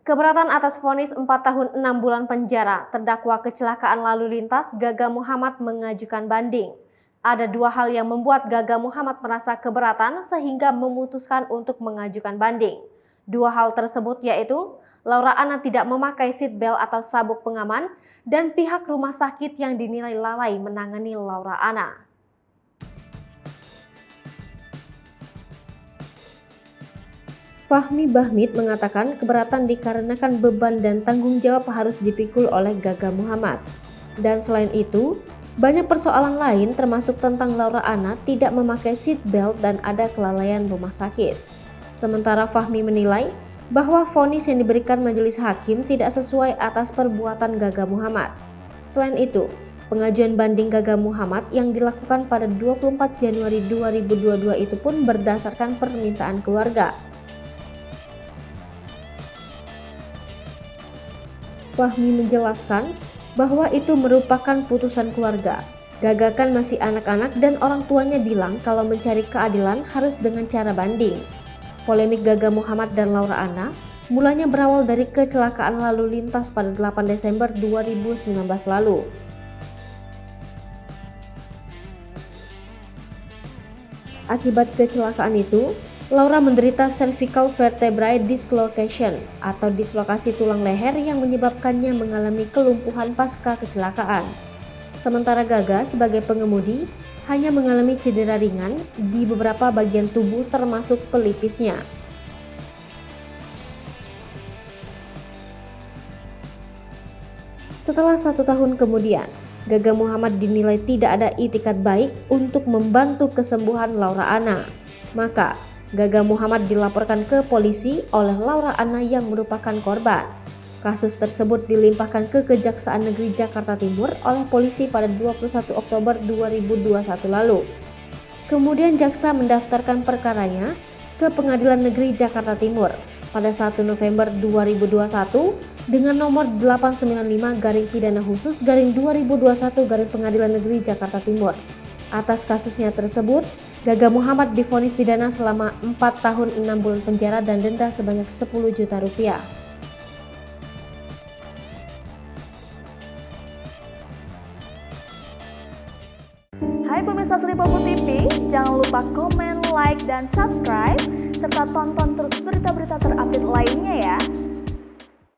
Keberatan atas vonis 4 tahun 6 bulan penjara, terdakwa kecelakaan lalu lintas Gaga Muhammad mengajukan banding. Ada dua hal yang membuat Gaga Muhammad merasa keberatan sehingga memutuskan untuk mengajukan banding. Dua hal tersebut yaitu Laura Anna tidak memakai seat belt atau sabuk pengaman dan pihak rumah sakit yang dinilai lalai menangani Laura Anna. Fahmi Bahmid mengatakan keberatan dikarenakan beban dan tanggung jawab harus dipikul oleh Gaga Muhammad. Dan selain itu, banyak persoalan lain termasuk tentang Laura Anna tidak memakai seat belt dan ada kelalaian rumah sakit. Sementara Fahmi menilai bahwa vonis yang diberikan majelis hakim tidak sesuai atas perbuatan Gaga Muhammad. Selain itu, pengajuan banding Gaga Muhammad yang dilakukan pada 24 Januari 2022 itu pun berdasarkan permintaan keluarga. Fahmi menjelaskan bahwa itu merupakan putusan keluarga. Gaga kan masih anak-anak dan orang tuanya bilang kalau mencari keadilan harus dengan cara banding. Polemik Gaga Muhammad dan Laura Anna mulanya berawal dari kecelakaan lalu lintas pada 8 Desember 2019 lalu. Akibat kecelakaan itu, Laura menderita cervical vertebrae dislocation atau dislokasi tulang leher yang menyebabkannya mengalami kelumpuhan pasca kecelakaan. Sementara Gaga sebagai pengemudi hanya mengalami cedera ringan di beberapa bagian tubuh termasuk pelipisnya. Setelah 1 tahun kemudian, Gaga Muhammad dinilai tidak ada itikat baik untuk membantu kesembuhan Laura Anna. Maka, Gaga Muhammad dilaporkan ke polisi oleh Laura Anna yang merupakan korban. Kasus tersebut dilimpahkan ke Kejaksaan Negeri Jakarta Timur oleh polisi pada 21 Oktober 2021 lalu. Kemudian jaksa mendaftarkan perkaranya ke Pengadilan Negeri Jakarta Timur pada 1 November 2021 dengan nomor 895-Pidana Khusus-2021 Pengadilan Negeri Jakarta Timur. Atas kasusnya tersebut, Gaga Muhammad divonis pidana selama 4 tahun 6 bulan penjara dan denda sebanyak 10 juta rupiah. Hai pemirsa Sri Popo TV, jangan lupa komen, like, dan subscribe, serta tonton terus berita-berita terupdate lainnya